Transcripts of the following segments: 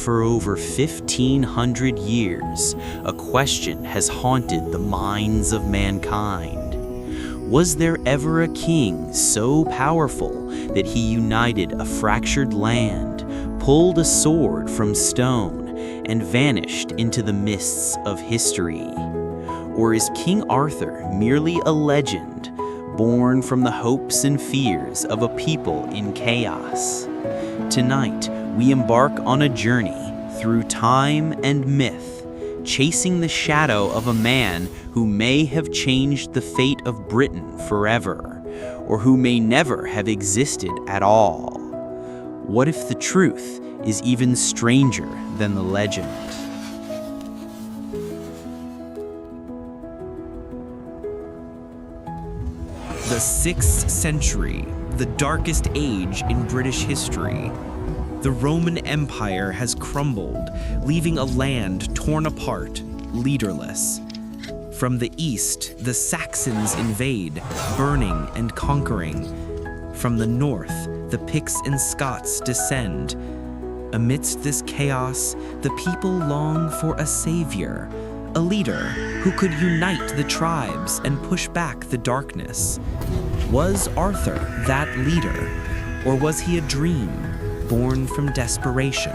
For over 1,500 years, a question has haunted the minds of mankind. Was there ever a king so powerful that he united a fractured land, pulled a sword from stone, and vanished into the mists of history? Or is King Arthur merely a legend, born from the hopes and fears of a people in chaos? Tonight, we embark on a journey through time and myth, chasing the shadow of a man who may have changed the fate of Britain forever, or who may never have existed at all. What if the truth is even stranger than the legend? The 6th century, the darkest age in British history. The Roman Empire has crumbled, leaving a land torn apart, leaderless. From the east, the Saxons invade, burning and conquering. From the north, the Picts and Scots descend. Amidst this chaos, the people long for a savior, a leader who could unite the tribes and push back the darkness. Was Arthur that leader, or was he a dream born from desperation?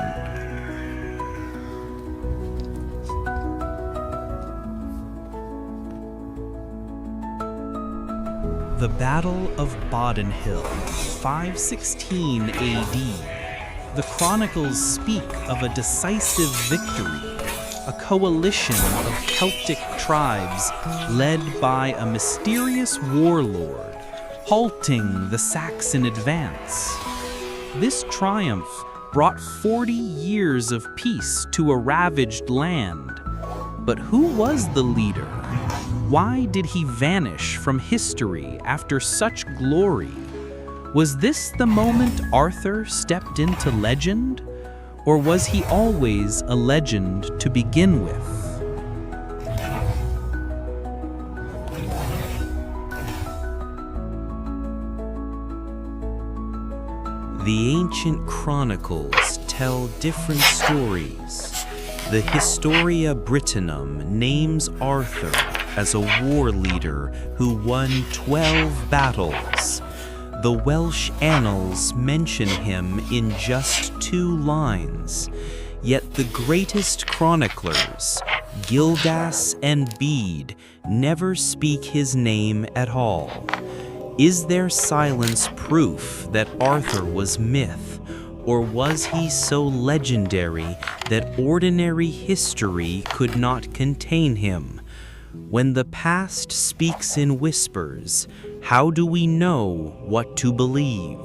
The Battle of Bodden Hill, 516 AD. The chronicles speak of a decisive victory, a coalition of Celtic tribes led by a mysterious warlord, halting the Saxon advance. This triumph brought 40 years of peace to a ravaged land. But who was the leader? Why did he vanish from history after such glory? Was this the moment Arthur stepped into legend? Or was he always a legend to begin with? The ancient chronicles tell different stories. The Historia Brittonum names Arthur as a war leader who won 12 battles. The Welsh annals mention him in just 2 lines, yet the greatest chroniclers, Gildas and Bede, never speak his name at all. Is their silence proof that Arthur was myth, or was he so legendary that ordinary history could not contain him? When the past speaks in whispers, how do we know what to believe?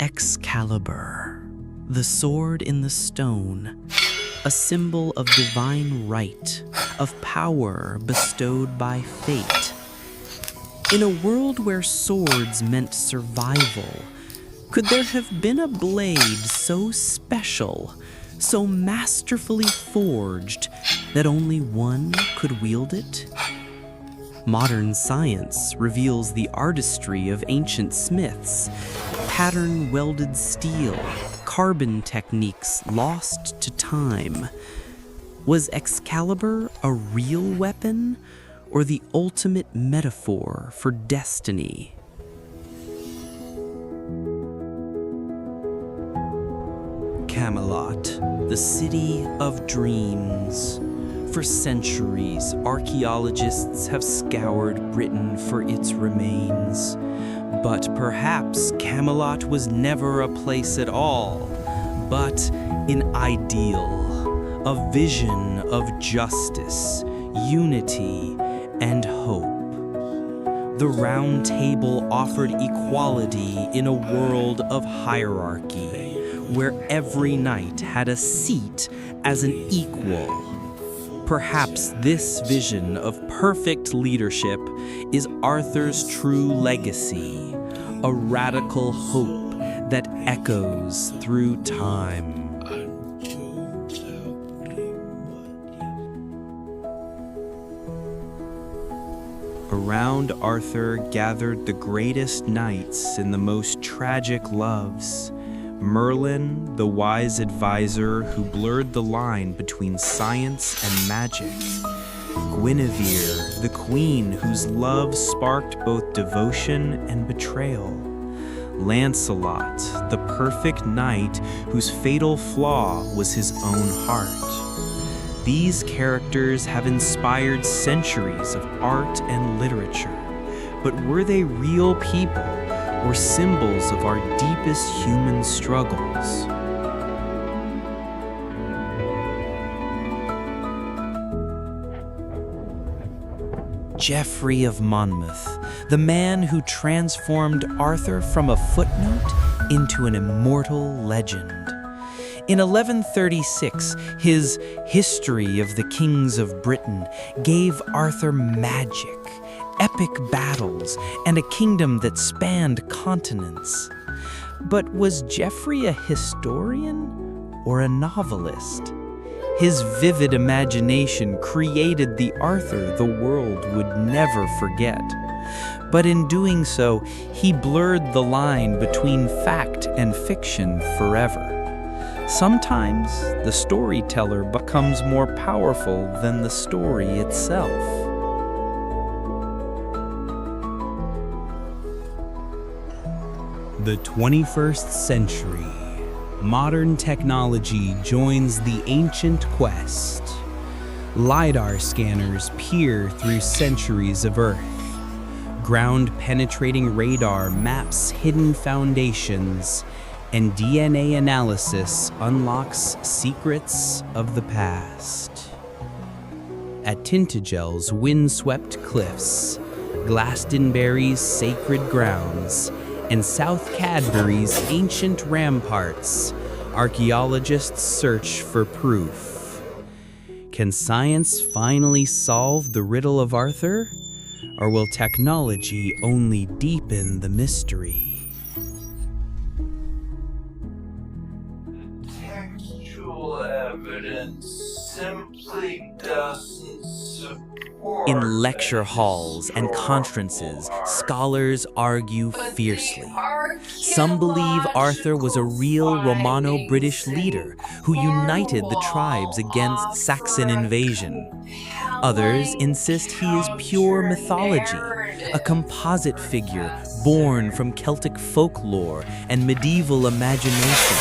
Excalibur, the sword in the stone, a symbol of divine right, of power bestowed by fate. In a world where swords meant survival, could there have been a blade so special, so masterfully forged, that only one could wield it? Modern science reveals the artistry of ancient smiths, pattern-welded steel, carbon techniques lost to time. Was Excalibur a real weapon, or the ultimate metaphor for destiny? Camelot, the city of dreams. For centuries, archaeologists have scoured Britain for its remains. But perhaps Camelot was never a place at all, but an ideal, a vision of justice, unity, and hope. The Round Table offered equality in a world of hierarchy, where every knight had a seat as an equal. Perhaps this vision of perfect leadership is Arthur's true legacy, a radical hope that echoes through time. A Around Arthur gathered the greatest knights in the most tragic loves. Merlin, the wise advisor who blurred the line between science and magic. Guinevere, the queen whose love sparked both devotion and betrayal. Lancelot, the perfect knight whose fatal flaw was his own heart. These characters have inspired centuries of art and literature, but were they real people or symbols of our deepest human struggles? Geoffrey of Monmouth, the man who transformed Arthur from a footnote into an immortal legend. In 1136, his History of the Kings of Britain gave Arthur magic, epic battles, and a kingdom that spanned continents. But was Geoffrey a historian or a novelist? His vivid imagination created the Arthur the world would never forget. But in doing so, he blurred the line between fact and fiction forever. Sometimes the storyteller becomes more powerful than the story itself. The 21st century. Modern technology joins the ancient quest. LiDAR scanners peer through centuries of Earth. Ground-penetrating radar maps hidden foundations, and DNA analysis unlocks secrets of the past. At Tintagel's windswept cliffs, Glastonbury's sacred grounds, and South Cadbury's ancient ramparts, archaeologists search for proof. Can science finally solve the riddle of Arthur, or will technology only deepen the mystery? Textual evidence simply doesn't support. In lecture halls and conferences, scholars argue fiercely. Some believe Arthur was a real Romano-British leader who united the tribes against Saxon invasion. Others insist he is pure mythology, a composite figure born from Celtic folklore and medieval imagination.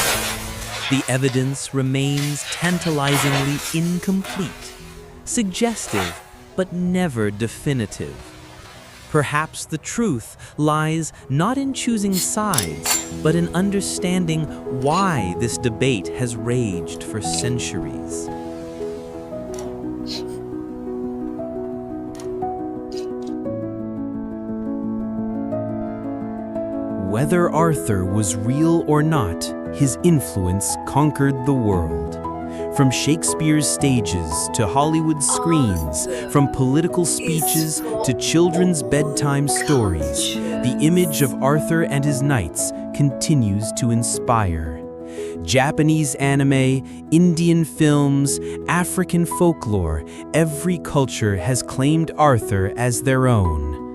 The evidence remains tantalizingly incomplete, suggestive, but never definitive. Perhaps the truth lies not in choosing sides, but in understanding why this debate has raged for centuries. Whether Arthur was real or not, his influence conquered the world. From Shakespeare's stages to Hollywood screens, from political speeches to children's bedtime stories, the image of Arthur and his knights continues to inspire. Japanese anime, Indian films, African folklore, every culture has claimed Arthur as their own.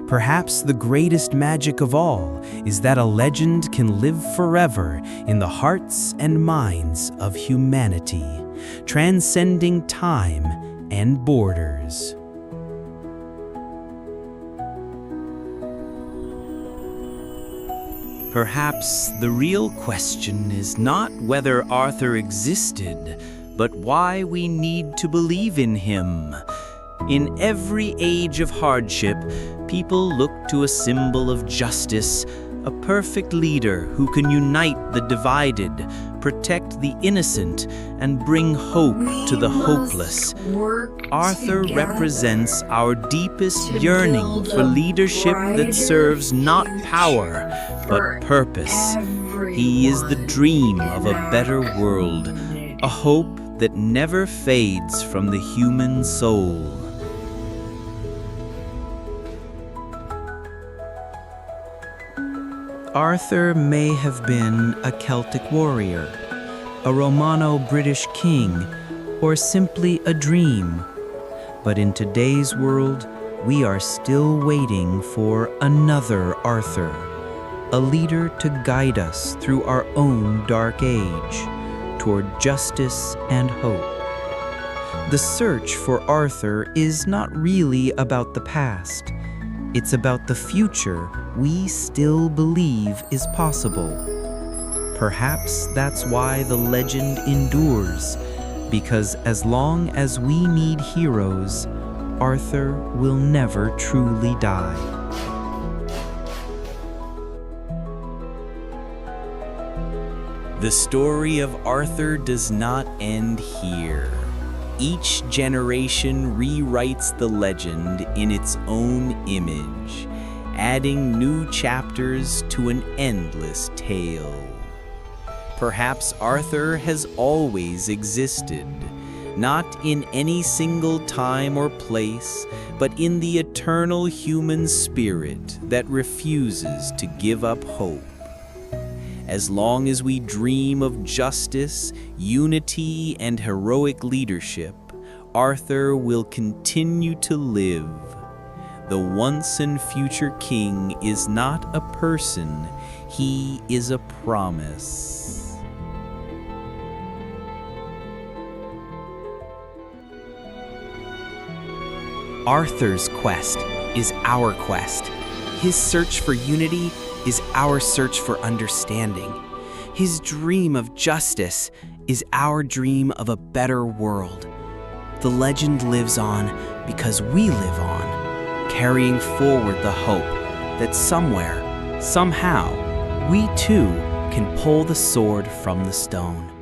Perhaps the greatest magic of all is that a legend can live forever in the hearts and minds of humanity, transcending time and borders. Perhaps the real question is not whether Arthur existed, but why we need to believe in him. In every age of hardship, people look to a symbol of justice, a perfect leader who can unite the divided, protect the innocent, and bring hope to the hopeless. Arthur represents our deepest yearning for leadership that serves not power, but purpose. He is the dream of a better world, a hope that never fades from the human soul. Arthur may have been a Celtic warrior, a Romano-British king, or simply a dream. But in today's world, we are still waiting for another Arthur, a leader to guide us through our own dark age, toward justice and hope. The search for Arthur is not really about the past. It's about the future we still believe is possible. Perhaps that's why the legend endures, because as long as we need heroes, Arthur will never truly die. The story of Arthur does not end here. Each generation rewrites the legend in its own image, adding new chapters to an endless tale. Perhaps Arthur has always existed, not in any single time or place, but in the eternal human spirit that refuses to give up hope. As long as we dream of justice, unity, and heroic leadership, Arthur will continue to live. The once and future king is not a person, he is a promise. Arthur's quest is our quest. His search for unity is our search for understanding. His dream of justice is our dream of a better world. The legend lives on because we live on, carrying forward the hope that somewhere, somehow, we too can pull the sword from the stone.